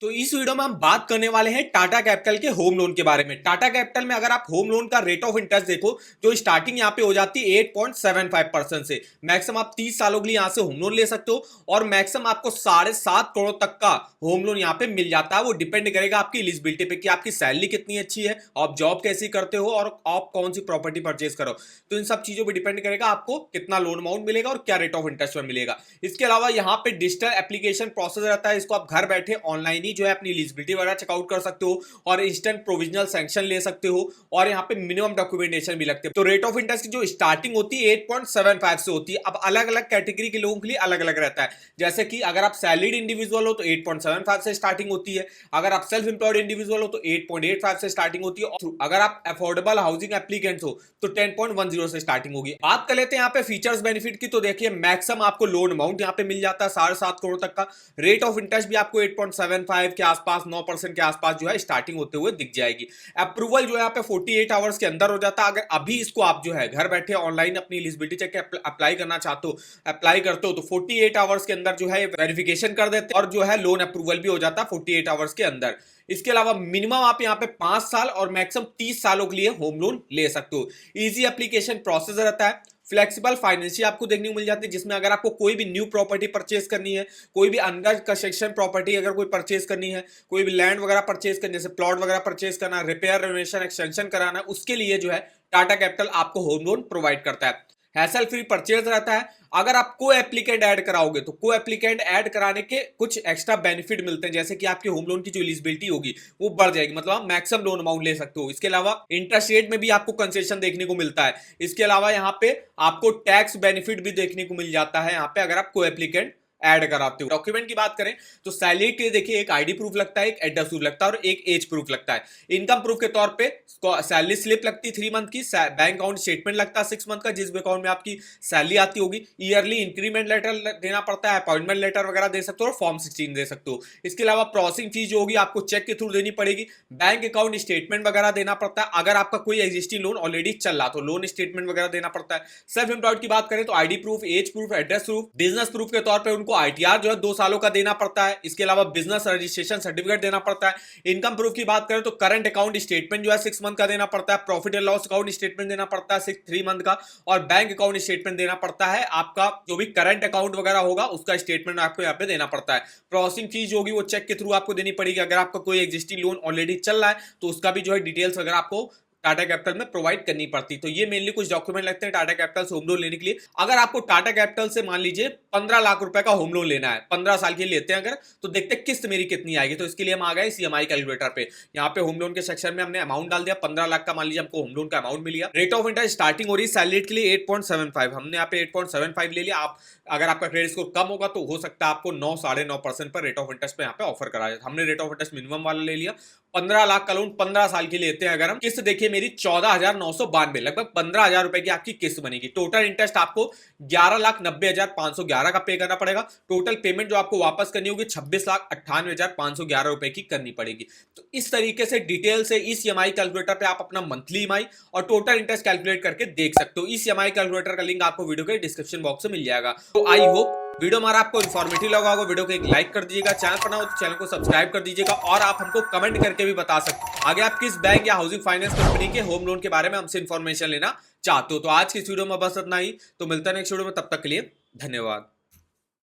तो इस वीडियो में हम बात करने वाले हैं टाटा कैपिटल के होम लोन के बारे में। टाटा कैपिटल में अगर आप होम लोन का रेट ऑफ इंटरेस्ट देखो, जो स्टार्टिंग यहाँ पे हो जाती है 8.75% से। मैक्सिमम आप 30 सालों के लिए यहाँ से होम लोन ले सकते हो और मैक्सिमम आपको 7.5 करोड़ तक का होम लोन यहाँ पे मिल जाता है। वो डिपेंड करेगा आपकी एलिजिबिलिटी पे कि आपकी सैलरी कितनी अच्छी है, आप जॉब कैसी करते हो और आप कौन सी प्रॉपर्टी परचेज करो। तो इन सब चीजों पर डिपेंड करेगा आपको कितना लोन अमाउंट मिलेगा और क्या रेट ऑफ इंटरेस्ट में मिलेगा। इसके अलावा यहाँ पे डिजिटल एप्लीकेशन प्रोसेस रहता है, इसको आप घर बैठे ऑनलाइन जो है अपनी एलिजिबिलिटी वगैरह चेकआउट कर सकते हो और इंस्टेंट प्रोविजनल सैंक्शन ले सकते हो और यहाँ पे मिनिमम डॉक्यूमेंटेशन भी लगते हैं। तो रेट ऑफ इंटरेस्ट की जो स्टार्टिंग होती है 8.75 से होती है। अब अलग अलग कैटेगरी के लोगों के लिए अलग अलग रहता है। जैसे कि अगर आप सैलरीड इंडिविजुअल हो तो 8.75 से स्टार्टिंग होती है, अगर आप सेल्फ एम्प्लॉयड इंडिविजुअल हो तो 8.85 से स्टार्टिंग होती है, और अगर आप अफोर्डेबल हाउसिंग एप्लीकेंट्स हो तो 10.10 से स्टार्टिंग होगी। बात कर लेते हैं यहाँ पे फीचर्स बेनिफिट की। तो देखिए मैक्सिमम आपको लोन अमाउंट यहाँ पे मिल जाता है 7.5 करोड़ तक का। रेट ऑफ इंटरेस्ट भी आपको 8.75 के आसपास 9% के आसपास जो है स्टार्टिंग होते हुए दिख जाएगी। अप्रूवल जो है यहाँ पे 48 आवर्स के अंदर हो जाता है। अगर अभी इसको आप जो है घर बैठे ऑनलाइन अपनी एलिजिबिलिटी चेक अप्लाई करना चाहते हो, अप्लाई करते हो तो 48 आवर्स के अंदर जो है वेरिफिकेशन कर देते हैं और जो है लोन अप्रूवल भी हो जाता है 48 आवर्स के अंदर। इसके अलावा मिनिमम आप यहाँ पे 5 साल और मैक्सिमम 30 सालों के लिए होम लोन ले सकते हो। इजी एप्लीकेशन प्रोसेस रहता है। फ्लेक्सिबल फाइनेंशियल आपको देखने को मिल जाती है, जिसमें अगर आपको कोई भी न्यू प्रॉपर्टी परचेज करनी है, कोई भी अंडर कंस्ट्रक्शन प्रॉपर्टी अगर कोई परचेज करनी है, कोई भी लैंड वगैरह परचेज करनी है, जैसे प्लॉट वगैरह परचेज करना, रिपेयर रेनोवेशन एक्सटेंशन कराना, उसके लिए जो है टाटा कैपिटल आपको होम लोन प्रोवाइड करता है। हैसल फ्री परचेज रहता है। अगर आप को एप्लीकेंट ऐड कराओगे तो को एप्लीकेंट ऐड कराने के कुछ एक्स्ट्रा बेनिफिट मिलते हैं, जैसे कि आपकी होम लोन की जो एलिजिबिलिटी होगी वो बढ़ जाएगी, मतलब आप मैक्सिमम लोन अमाउंट ले सकते हो। इसके अलावा इंटरेस्ट रेट में भी आपको कंसेशन देखने को मिलता है। इसके अलावा यहाँ पे आपको टैक्स बेनिफिट भी देखने को मिल जाता है यहाँ पे अगर आप को एप्लीकेंट ऐड कराते हो। डॉक्यूमेंट की बात करें तो सैलरी के लिए देखिए एक आईडी प्रूफ लगता है, एक एड्रेस प्रूफ लगता है और एक एज प्रूफ लगता है। इनकम प्रूफ के तौर पे सैलरी स्लिप लगती है 3 मंथ की, बैंक अकाउंट स्टेटमेंट लगता है 6 मंथ का, जिस अकाउंट में आपकी सैलरी आती होगी। ईयरली इंक्रीमेंट लेटर देना पड़ता है, अपॉइंटमेंट लेटर वगैरह दे सकते हो और फॉर्म 16 दे सकते हो। इसके अलावा प्रोसेसिंग फीस जो होगी आपको चेक के थ्रू देनी पड़ेगी। बैंक अकाउंट स्टेटमेंट वगैरह देना पड़ता है। अगर आपका कोई एग्जिस्टिंग लोन ऑलरेडी चल रहा तो लोन स्टेटमेंट वगैरह देना पड़ता है। सेल्फ एम्प्लॉयड की बात करें तो ID proof, age proof, address proof, business proof के तौर पर उनको आईटीआर जो है 2 सालों का देना पड़ता है। इसके अलावा बिजनेस रजिस्ट्रेशन सर्टिफिकेट देना पड़ता है। इनकम प्रूफ की बात करें तो करंट अकाउंट स्टेटमेंट जो है 6 मंथ का देना पड़ता है। Profit and loss account statement देना पड़ता है 3 मंथ का और बैंक अकाउंट स्टेटमेंट देना पड़ता है। आपका जो भी करंट अकाउंट वगैरह होगा उसका स्टेटमेंट आपको यहाँ पे देना पड़ता है। प्रोसेसिंग फीस जो होगी वो चेक के थ्रू आपको देनी पड़ेगी। अगर आपका कोई एग्जिस्टिंग लोन ऑलरेडी चल रहा है तो उसका भी जो है डिटेल्स वगैरह आपको टाटा कैपिटल में प्रोवाइड करनी पड़ती। तो ये मेनली कुछ डॉक्यूमेंट लगते हैं टाटा कैपिटल से होम लोन लेने के लिए। अगर आपको टाटा कैपिटल से मान लीजिए 15 लाख रुपए का होम लोन लेना है, 15 साल के लिए लेते हैं अगर, तो देखते हैं किस्त मेरी कितनी आएगी। तो इसके लिए हम आ गए सीएमआई कैलकुलेटर पे। यहाँ पे होम लोन के सेक्शन में हमने अमाउंट डाल दिया 15 लाख का। मान लीजिए हमको होम लोन का अमाउंट मिल गया। रेट ऑफ इंटरेस्ट स्टार्टिंग हो रही है सैलरी के लिए 8.75, हमने यहाँ पे 8.75 ले लिया। आप अगर आपका क्रेडिट स्कोर कम होगा तो हो सकता है आपको 9-9.5% पर रेट ऑफ इंटरेस्ट पे यहाँ पे ऑफर करा जाए। हमने रेट ऑफ इंटरेस्ट मिनिमम वाला ले लिया। 15 लाख का लोन 15 साल के लिए लेते हैं अगर हम, किस्त देखिए मेरी 14,992, लगभग 15,000 रुपए की आपकी किस्त बनेगी। टोटल इंटरेस्ट आपको 11,90,511 का पे करना पड़ेगा। टोटल पेमेंट जो आपको वापस करनी होगी 26,98,511 रुपए की करनी पड़ेगी। तो इस तरीके से डिटेल से इस ईएमआई कैलकुलेटर पे आप अपना मंथली ईएमआई और टोटल इंटरेस्ट कैलकुलेट करके देख सकते हो। इस ईएमआई कैलकुलेटर का लिंक आपको वीडियो के डिस्क्रिप्शन बॉक्स में मिल जाएगा। तो आई होप वीडियो हमारा आपको इन्फॉर्मेटिव लगा होगा। वीडियो को एक लाइक कर दीजिएगा, चैनल पर ना हो तो चैनल को सब्सक्राइब कर दीजिएगा और आप हमको कमेंट करके भी बता सकते हैं आगे आप किस बैंक या हाउसिंग फाइनेंस कंपनी के होम लोन के बारे में हमसे इन्फॉर्मेशन लेना चाहते हो। तो आज की इस वीडियो में बस इतना ही, तो मिलता है नेक्स्ट वीडियो में, तब तक के लिए धन्यवाद।